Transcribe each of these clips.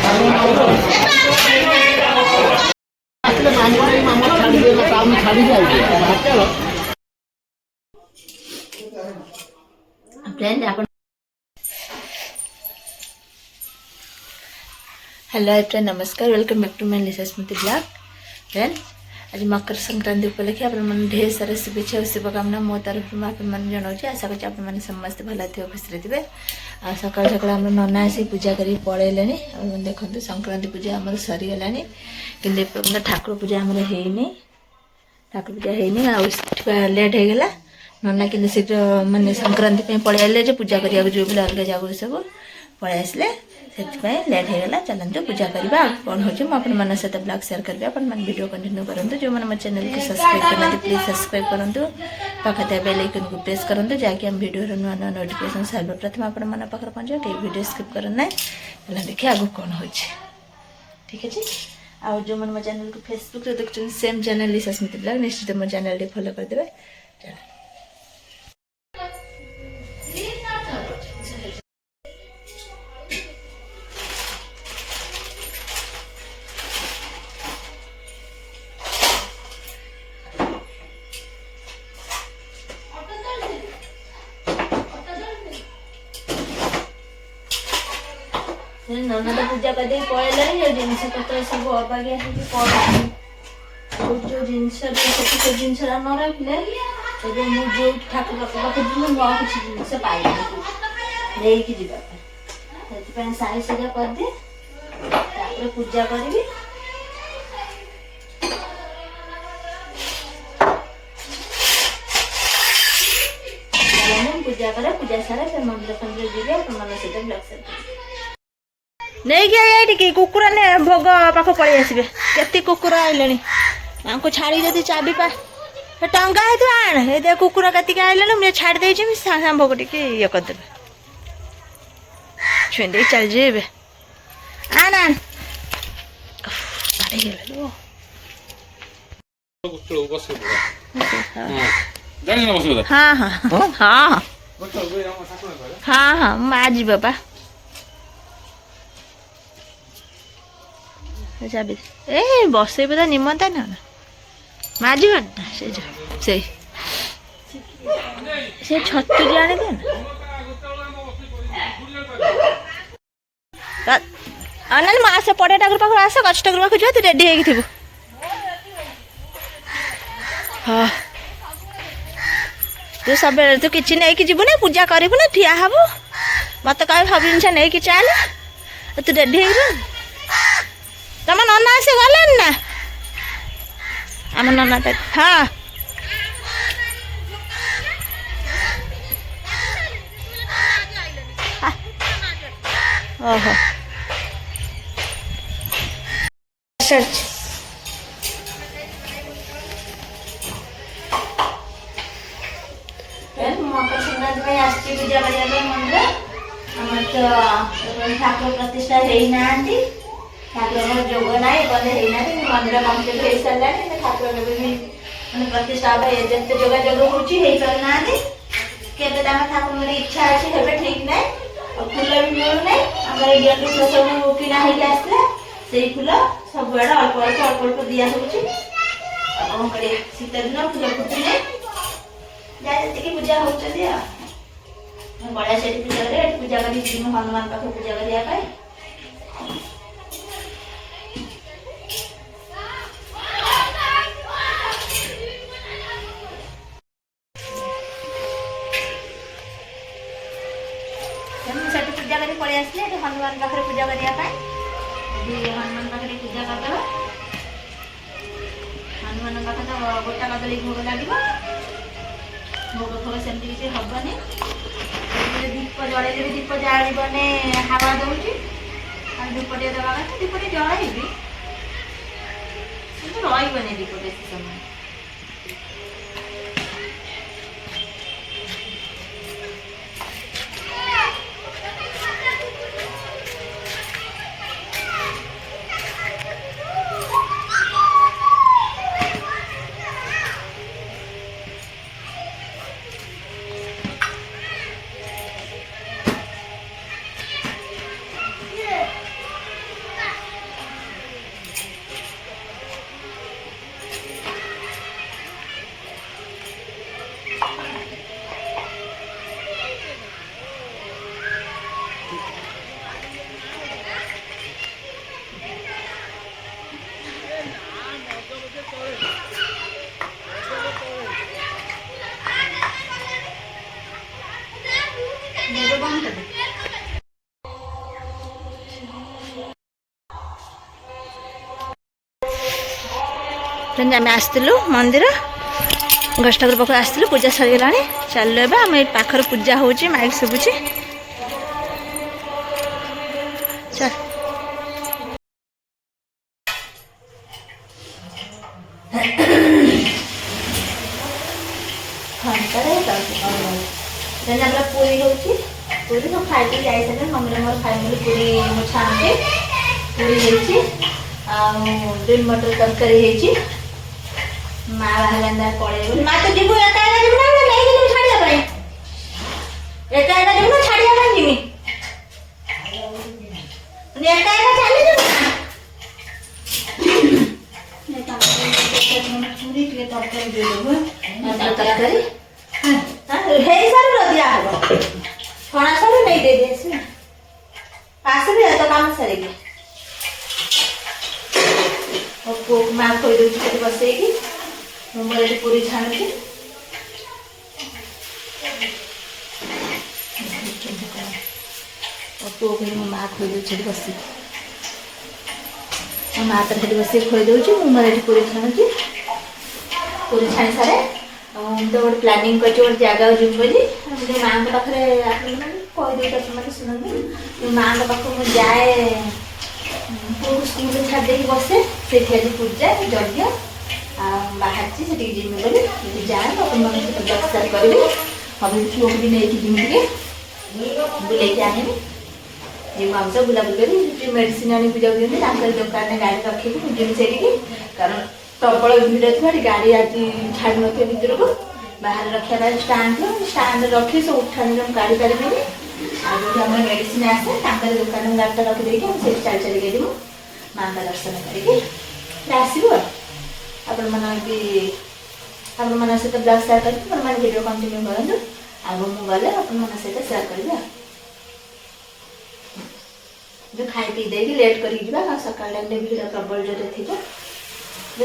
Hello friend नमस्कार welcome back to my Lisa Smriti blog friend आज मकर संक्रांति उपलक्षे आप ढेर सारा शुभेच्छा और शुभकामना मो तरफ आपने जनाऊँ आशा कर आपने समस्त भल थे खुश थे आ सका सका आम नना आसी पूजा कर पलैले देखते संक्रांति पूजा आम सरीगला कि ठाकुर पूजा आम है ठाकुर पूजा है लेट हो गला नना कि शीघ्र मानने संक्रांति पलैले पूजा करा जो बोले अलग जगह सब पलि आसले से लेट हो गला चलते पूजा करवा कौन हो मुझे सहित ब्लॉग शेयर करेंगे अपन वीडियो कंटिन्यू करूँ जो मैंने मो चैनल को सब्सक्राइब करना प्लीज सब्सक्राइब करूँ पाखे बेल आइकन को प्रेस करूँ जहाँकि हम वीडियो नुआ नुआ नोटिफिकेशन सर्वप्रथम आपण मन पाखे पहुँचे कहीं वीडियो स्किप करना है देखिए आगे कौन हो ठीक है आउ जो मैंने मो चैनल को फेसबुक देखते सेम चैनल लिसा स्मृति ब्लॉग निश्चित मो चैनल फॉलो करदे नना तो पूजा कर पड़े जिनस पत्र सब अबागिया जो जिनस जिनस न रखिले जो ठाकुर पाखे जी मुझे किसी जिनस पाइबी लेकिन जीवाई साई सजा करदे पूजा करी पूजा करे पूजा सारा फिर मंदिर फंदिर जीवे मन सहित ब्लॉग नहीं गया कि कुकुर ने भोग पाख पलि आसबे केते कुकुर आइले छाड़ी जदि चाबी पा टंगा है तो आण ये कुकुर कतिक आइले मुझे छाड़ दे साम भोग टी ये करदे छुई चल जाए आण आण हाँ हाँ हाँ हाँ हाँ आज बाबा ए बसई पता निमंता ना माजी से छतु जाने दे ना आस पड़े ठाकुर पाख आस गच ठाकुर पाख जा तू रेडी हो हाँ तू सब तू कि नहीं जीवु ना पूजा करू ना ठिया हबु मत कह सब जिन नहीं चल तू रेडी हो तुम नना आसी गले ना आम नना हाँ ओहो मकर संक्रांति आसची पूजा करने मंदिर आम तो ठाकुर प्रतिष्ठा होना ठाकुर जोग ना गले मंदिर कम्प्लीट हो सारा ठाकुर मैंने प्रतिष्ठा जिते जोगाजोग होना ठाकुर इच्छा अच्छी है ठीक ना फूल भी मिलूना आम गेंदू फूल सब किना आसला से फूल सब आड़े अल्प अल्प दिया कौन कर शीत दिन फूल फुटने जहाँ जी पूजा होती बढ़िया से पूजा कर पूजा कर हनुमान पाख पूजा करने पूजा कर पलि आसले हनुमान पाखे पूजा करने हनुमान पाखे पूजा करदे हनुमान पाखे तो गोटा कदली भोग लगे भोग फोग सेमती किसी हेनी दीप जड़े दीप जाने हावा दौर धूपटे दवा कथा दीपटे जड़ेबी रही दीप बेस समय फ्रेंड्स आम आसलु मंदिर गछ ठाकुर पाख आसलु पूजा सरीगला चलो ए आम पाखर पूजा हो माइक शुभुची चल पूरी होची पूरी तो खाई जाए मम्मी मोर खाई पूरी छाणुचे पूरी होची ग्रीन मटर तरकारी होची माँ बाहर पड़े माँ तो जीव एका एका जीव ना नहीं जीव छाड़िया पे एका एका जीव ना छाड़िया पे जीवी एका एका चली जीव ना पूरी के तरकारी दे देबो मटर तरकारी हां हे सारू दिया हो छोड़ा सारू नहीं दे दे से पास भी तो काम सरेगी माँ खोई दूसरी बसेगी मुझे पूरी छाणुची पुओ को मो माँ खोई दूसरी बसी मो माँ तो बस खोई दूसरी मुझे पूरी छाणुची पूरी छाणी सारे तो गोटे प्लानिंग कर जगह जीव बोली माँ पाखे कहीदे मत शुणु माँ पाख मुझे जाए स्कूल छाड़ी बसे से पूजा यज्ञ बाहर से जीमी बोली जाए अपन मन सहित दर्शन करी हम पुओ भी नहीं जीमी बुले आने जीव हम सब बुलाबुल कर मेडिसिन आनी पूजा दुकान गाड़ी रखी जीमी से कारण प्रबल भिड़ थी गाड़ी आज छाड़ न भर को बाहर रखा स्टाण्ड रखी सब उठाने गाड़ी पारे जो मेडिसिन आसे दुकान गाड़ी रखीदे चल चल जीव माँ का दर्शन करके आसबू आपण मन सहित ब्लॉग शेयर कर वीडियो कंटिन्यू करूँ आगे मुझे गले अपन सहित शेयर करी जो खाई पी दे लेट कर सका टाइम भिड़ प्रबल जो थी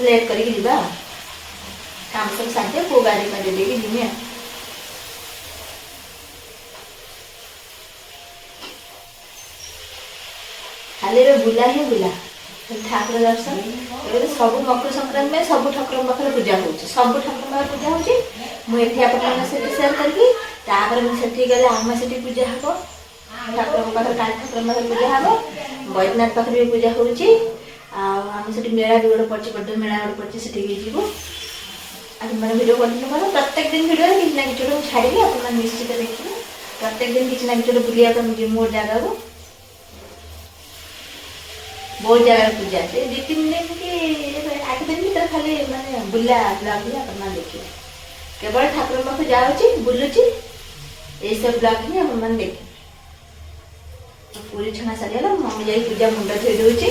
लेट कर काम सब साथे को गाड़ी में दे जीमी खाली बुला ही बुला ठाकुर दर्शन सब मकर संक्रांति में सब ठाकुर पाखे पूजा हो सब ठाकुर पाखे पूजा हो मुझे शेयर करी मुझे गले आम से पूजा हम ठाकुर पाखे काली ठाकुर पाखे पूजा हम बैद्यनाथ पाखे भी पूजा हो आम से मेला भी गोटे पड़े बड़ मेला गोटे पड़े से जीव आज मैंने वीडियो कंटिन्यू कर प्रत्येक दिन वीडियो किसी ना कि छाड़ी आप निश्चित देखिए प्रत्येक दिन किसी ना कि बुलाया जीव मोर जगह को बहुत जगह पूजा से 2-3 दिन कि 8 दिन भर खाली माने बुला बुला अपन देखिए केवल ठाकुर पाख जाऊँगी बुलूची ये सब ब्लॉग ही अपन देखे पूरी छना सरीगला मम्मी जाई पूजा मुंड धोई दूची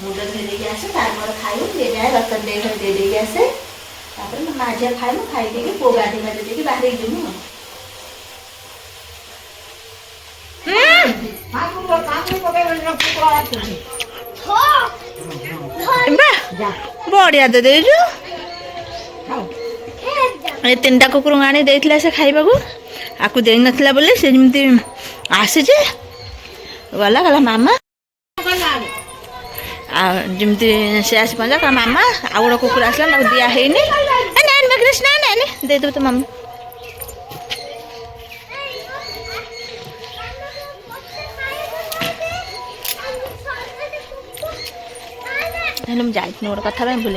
मुंड धोई देके आसे तार मोर खाइबो दे जाए रतन दे देके आसे तापर माँ झील खाइबो खाई देके पो गाड़ी में देके बाहर जीमु बढ़िया तो दे तीन टा कुकुर आनी से खाइबा को आपको दे नथिला बोले से जमती आसी गला गला मामा जमती से आसी पहुँचा कहा मामा आउ गोटे कुकुर आसला दिया है कृष्णा दे दे तो मम्मी जाइए गोटे कथा भूल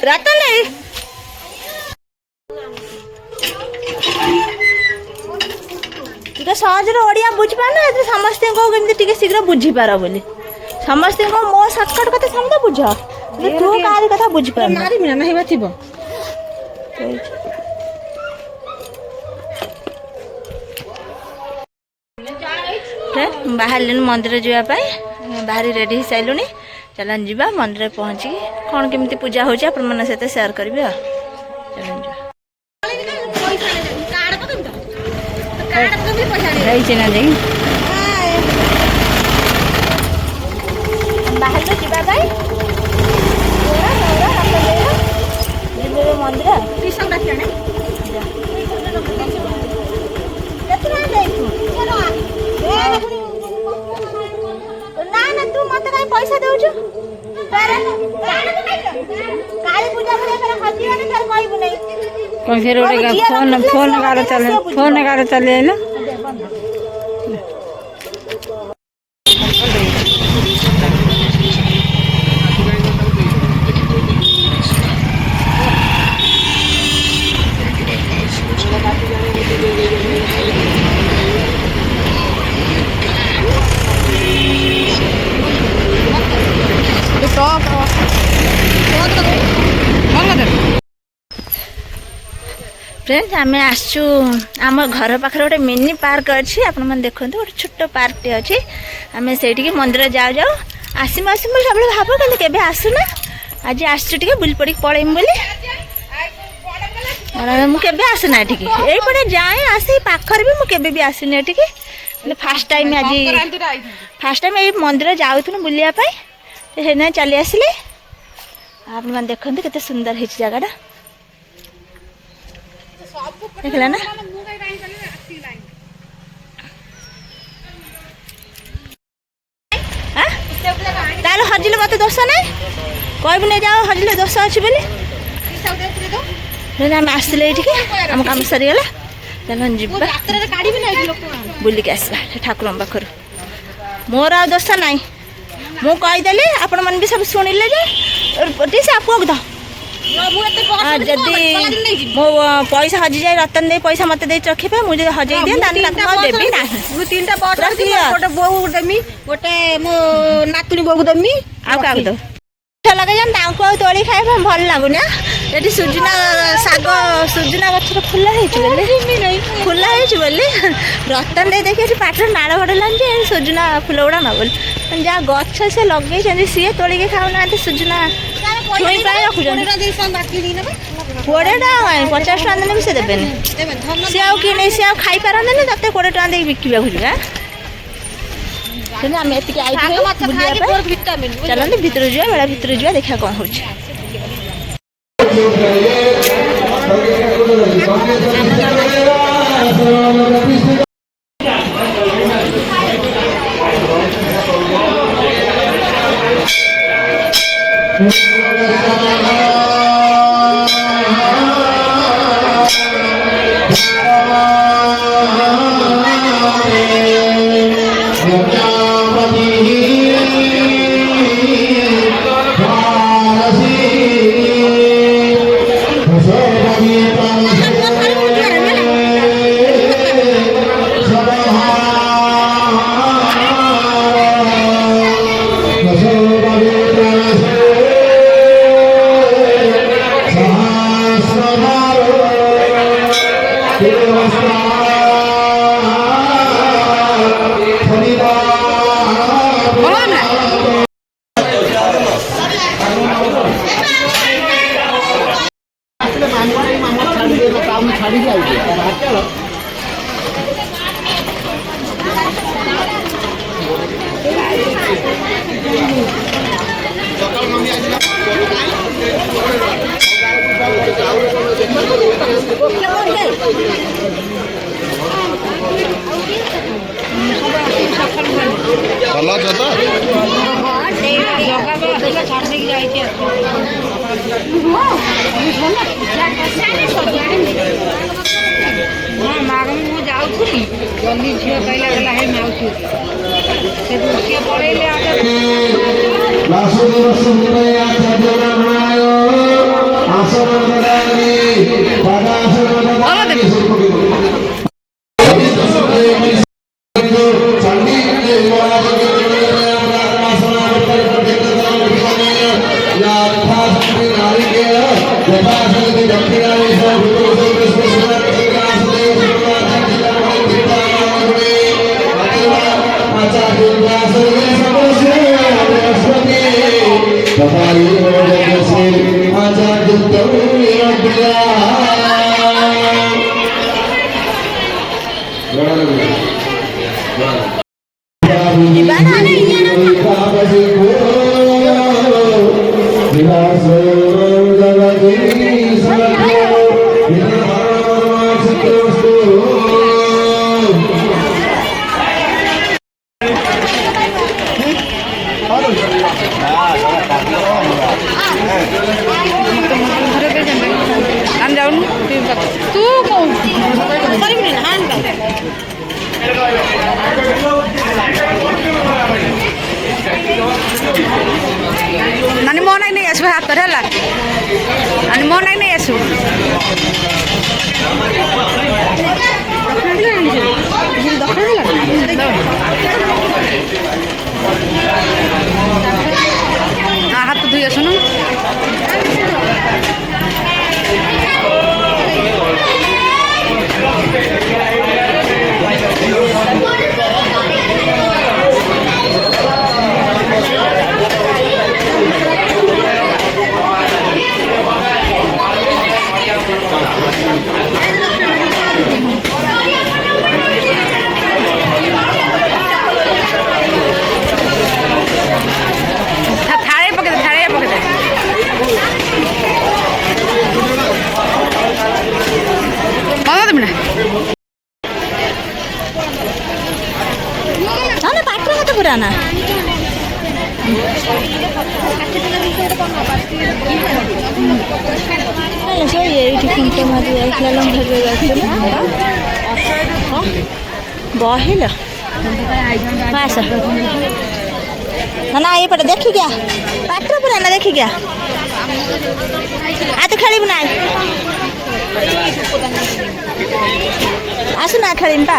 रतन नहीं सहज ओडिया बुझीपार समस्त कमी शीघ्र बुझीपार बोली समस्त मो सर्टकट कथा समझ बुझ तू कहारी कथा बुझीपार बाहर मंदिर जावाई बाहर रेडी हो सारू चलन जा मंदिर पहुँची कौन केमी पूजा हो सहित शेयर करी बाहर मंदिर कौन फिर उड़ेगा फोन फोन गाड़ो चले ना फ्रेंड्स आम आसचु आम घर पाखे गोटे मिनी पार्क अच्छी आपण मैंने देखते गोटे छोट पार्कटे अच्छी आम से मंदिर जाऊ जाऊ आसमु आसमु सब भाव कि केवे आसुना आज आसचु बुली पड़ी पड़ेम बोली मुझे आसना ये पटे जाए आसी पाखर भी मुझे भी आसनी एटिकी फास्ट टाइम आज ये मंदिर जाऊँ बुलापाई चली आसिले आप देखते केते सुंदर है जगह देखला ना ताल हजिले मत दोष ना कहबी नहीं जाओ हजिले दोष अच्छी बोली आम आसले ये आम कम सरीगला चल बुलिक आसवा ठाकुर पाखर मोर आ दोष ना मु कहीदेली आपण मैंने भी सब शुणिले से आपको जदि मो पैसा हजि जाए रतन दे पैसा मत दे रखे मुझे हजई दिए देवी ना तीन गोटे बो देमी गोटे मो नातुणी बो देमी लगे तोड़ी खाए भल लगुना ये सुजना शाग सुजना गचर फुला फुला रतन दे देखिए पाठ नाड़ बड़ लानी सुजना फुल गुड़ा न बोल जहाँ गच से लगे सी तोड़िक खाऊना सुजना छुई प्राय रखुन 20 टाँग 50 टाँग देने भी से देवे सी आउ कि सी आ खाई पारते तक 20 टाँग दे बिकवा खोजा आम ये चलते भितर जा बेड़ा भितर जा देखा कौन हो जल्दी झील कहला गला है माउसी से दूसरी पड़ेले हाँ ଏଇଠି ଖୁଣ୍ଟ ମାରି ଯାଇଥିଲା ଲମ୍ଘରେ ଯାଇଥିଲେ ବହିଲ ଆସ ନା ଏପଟେ ଦେଖିକି ପାତ୍ର ପୁରା ନା ଦେଖିକି ତୁ ଖେଳିବୁ ନା ଆସୁ ନା ଖେଳିବି ପା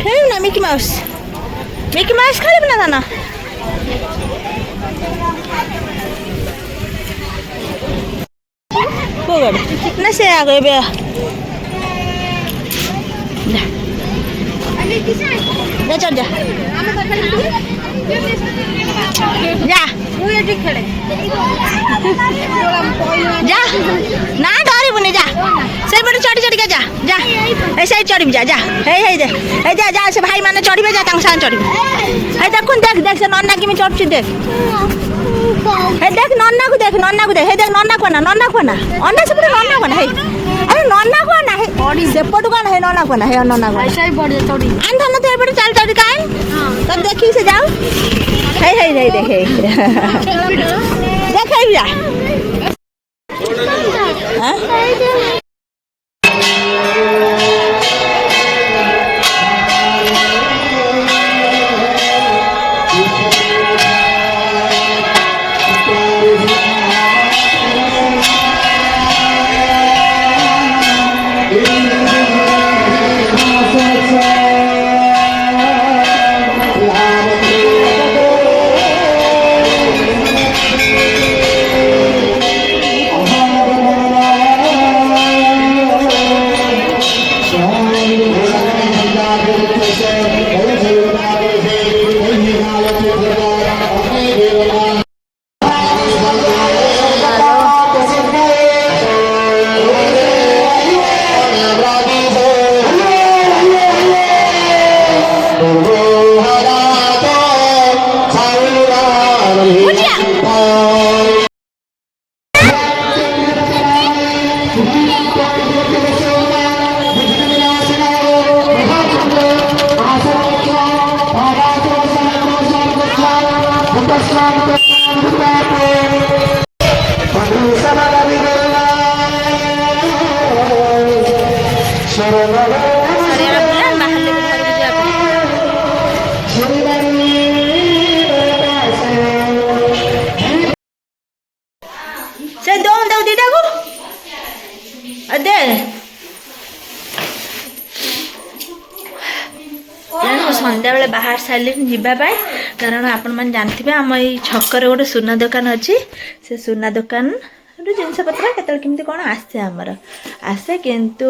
ଖେଳିବୁ ନା ମିକି ମାଉସ୍ ଖେଳିବୁ ନା ଧାନ ନା ସେ ଆଗ ଏବେ ଚल जा जा जा ना डरबुनि जा से पटे चढ़ी चढ़ी जा जा ऐसे चढ़ी जा जा जा जा से भाई माने चढ़े जा संग चढ़ी देखुन देख देख से नन्ना कि चढ़ुची देख देख नन्ना को देख देख नन्ना को ना अन्ना से पूरा नन्ना को ना अरे नन्ना को ना सेपट कौन है नन्ना को ना नन्ना को आंधन तो एपटे चल चढ़ी काई तब देखी से जाओ हे देख देख जा सन्ध्या बेले बाहर सारे जावाई कारण आपण मैंने जानते आम ये छकर गोटे सुना दुकान अच्छी से सुना दुकान जिनस पत्र केमी कौन आसे आमर आसे किंतु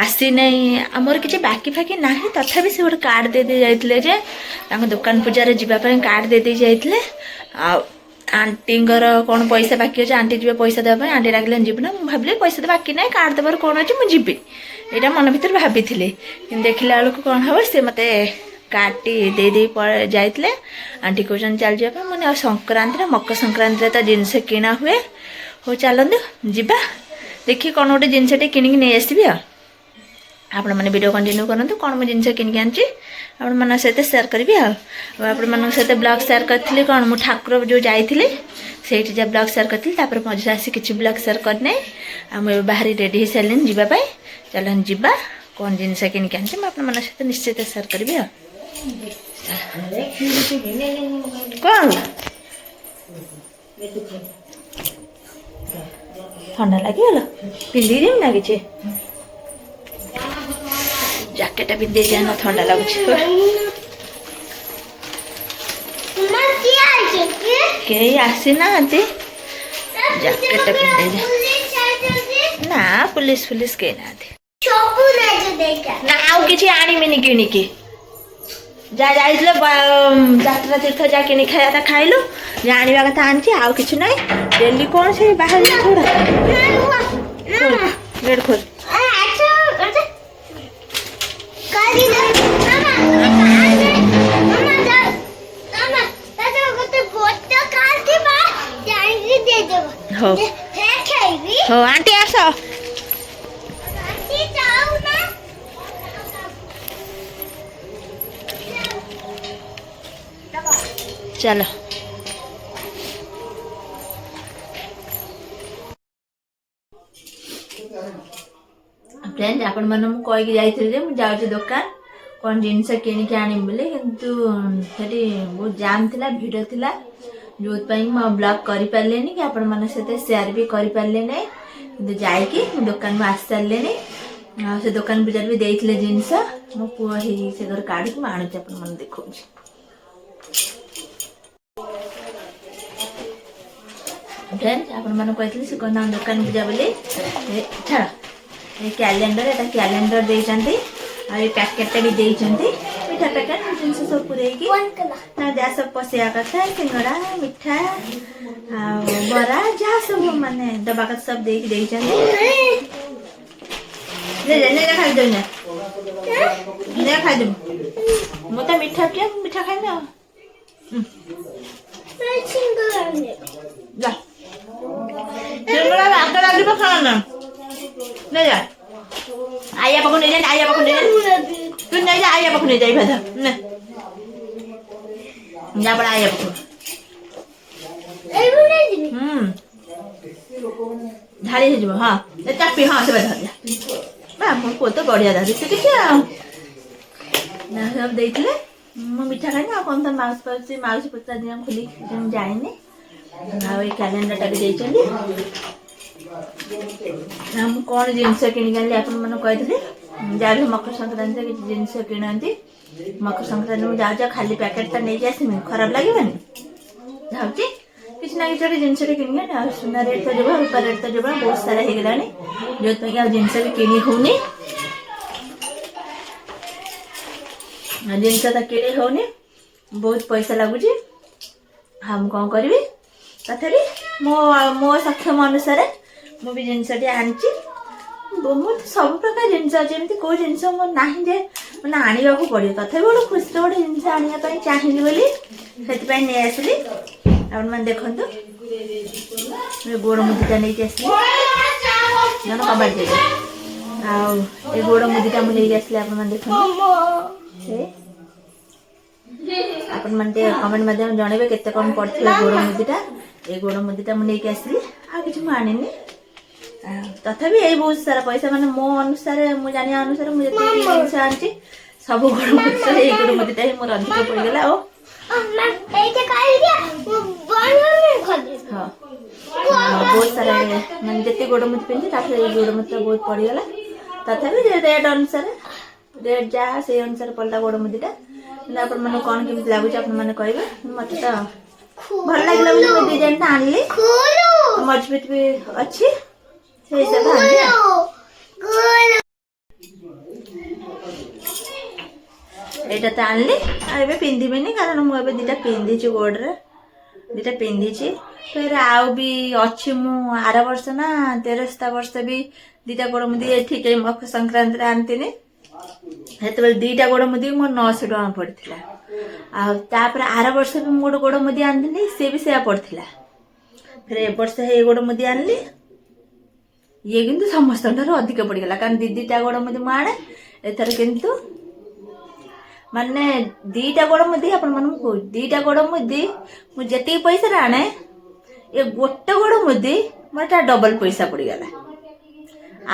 आसी नहीं आमर किसी बाकी फाकी ना तथापि से गोटे कार्ड दे दे जाइए जे दुकान पूजार जावाई कार्ड दे दे जाइए आंटी कौन पैसा बाकी अच्छे आंटी जी पैसा देवाई आंटी डाकिले जीव ना मुझे भाविली पैसा तो बाकी ना कार्ड देवर कौन अच्छे मुझे यहाँ मन भर भाभी देखला बेलू कौन हम से मत कार्डटी दे दे जाइए आंटी कहते चल जावा मैंने संक्रांति मकर संक्रांति तो जिनस किणा हुए हो चलतु जा देखिए कौन गोटे जिनसटे किणिकी नहीं आसबि आपण मैंने वीडियो कंटिन्यू करूँ कौन मुझे जिनस किणिकी आनी आपण मान सहित सेयार करी आपण मान सहित ब्लॉग सेयार करी कौन मुझे ठाकुर जो जाइली से ब्लॉग सेयार करी मझे आसी किसी ब्लॉग सेयार करना मुझे बाहरी रेडी हो सारे जावाई चलन जीवा कौन जिनस किणिकी आनी आपण सहित निश्चित सेयार करी कौन ठंडा लगे पिंधि देवी ना कि जैकेटा पिंधे जाना ठंडा लगुच कई आसी ना जैकेटा पिंधे जा ना पुलिस पुलिस कई ना आउ कि आनिमिनी किणिकी जा जात्रा तीर्थ जा कि खाया खाइलु जा आने कथा आनी आउ कि ना डेली कौन से बाहर गेट खोल हो आंटी आस चलो फ्रेंड आपण मन मु कहि जाइथिले जे मु जाउची दुकान कौन जिनस किनिक आनिम बोले किंतु सेठी बहुत जाम थिला भिड़ थिला जो मैं ब्लॉग कर पारे कि आपण मन सहित शेयर भी कर पारे ना कि जाइकी दुकान में आसी सारे से दुकान बजार भी देते जिनस मो पुआ से घर काढ़ी मुझे आणुची आपण मन देखा फ्रेंड्स आपण मन कहते से कहना दुकान को जा बोली छाड़ ये कैलेंडर देइचंती आ ये पैकेट भी देइचंती मीठा पैकेट जिनस सब पुरेकी ना जहाँ सब पसैया कथा सिंगड़ा मिठा बरा जहाँ सब माने दबा का सब देइचंती ले खाई दो ने खाई दो मु तो मीठा क्या मीठा खाई ना जा सिंगड़ा आगे लगे खाना ले जा आया पकड़ ले जा आया पकड़ ले जा तू नहीं जा आया पकड़ ले जा भादा ने जा बड़ा आया पकड़ ढाली से जो हां ए चापी हां से बैठा जा बा मोर को तो बढ़िया दादी से क्या ना सब देखले मु मीठा खाई ना कौन सा माउस पत्ता दिया खुली हम जाइने ना ये कैलेंडर टा भी देचंदी हम कौन जिनस किणी आप कही जहाँ मकर संक्रांति जिनस किणती मकर संक्रांति में जा खाली पैकेट तो नहीं आसमी खराब लगे जाऊँगी किसी ना किसी जिनस किणी सुना रेट तो जब रूपा रेट तो जब बहुत सारा हो गलानी जो जिनस भी किणी होनी जिनस तो किणी होनी बहुत पैसा लगुच हम कौन करी तथापि मो सक्षम अनुसार मु भी जिनसटी आनिची बहुत सब प्रकार जिनस अच्छे कौ जिनस मोर ना जे मैंने आने को पड़ो तथा गोटे खुशी गोटे जिनस आने चाहिए बोली से नहीं आसली आप देखु गोड़ मुदीटा नहीं आसली कबाड़ दे आ गोड़ मुदीटा मुझे आसली आप देखो आपण मैंने कमेंट मध्यम जनइबे केते कौन पड़ता गोड़ मुदीटा ये गोड़ मुदीटा मुझे आसली आ कि आनी तथापि यही बहुत सारा पैसा माने मो अनुसार मु जानिया अनुसार मुझे जिनस आनी सब गोड़ मुदीटा ये गोड़ मुदीटा ही मोर अधिक पड़गला ओ बहुत सारा मैंने जिते गोड़ मुदी पिंधि गोड़ मुदीटा बहुत पड़गला तथापि रेट अनुसार रेट जहाँ से अनुसार पड़ता गोड़ मुदीटा आपण मन कौन केमती लगुच आपने कहे मत तो भल लगे बोली डिजाइन आनली मजबूत भी अच्छी से हिसाब एटा तो आनली आ पिंधिबिनी कारण मुझे दीटा पिंधि गोड़े दीटा पिंधि फिर आउ भी अच्छी मु आर वर्ष ना 13 वर्ष भी दीटा गोड़ मुदी ठीक है मकर संक्रांति आनती से दीटा गोड़ मुदी मोर 900 टका पड़ता आपर आर वर्ष भी मोटे गोड़ मुदी आनी सी भी से पड़ता फिर ए वर्ष ये गोड़ मुदी आनली ये किंतु समस्त अधिक पड़गला कारण दीटा गोड़ मुदी मुझे एथर किंतु माने दीटा गोड़ मुदी आपण मन दीटा गोड़ मुदी मुझे पैसा आने ये गोटे गोड़ मुदी मोटा डबल पैसा पड़गला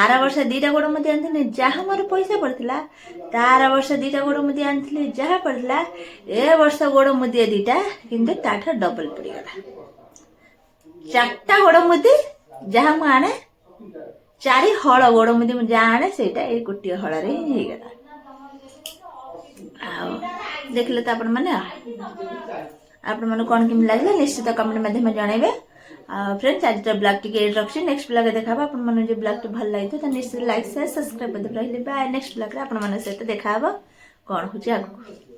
आर वर्ष दीटा गोड़ मुदी आनी जहाँ मोर पैसा पड़ता तार वर्ष दीटा गोड़ मुदी आनी जहाँ पड़ता ए वर्ष गोड़ मुदी दीटा किंतु ताठ डबल पड़गला 4टा गोड़ मुदी जहाँ मु आने 4 हल गोड़ मुदी जहाँ आने से गोटे हल गला देखले तो आपण मैंने आपण मन कौन केम लगे निश्चित कमेंट माध्यम जनइबे फ्रेंड्स आज ब्लॉग टी रखी नेक्स्ट ब्लॉग देखा आप जो ब्लॉग टी भल लगी तो निश्चित लाइक शेयर सब्सक्राइब करते रही बाय नेक्स्ट ब्लॉग आप सहित देखा कौन हो आगे।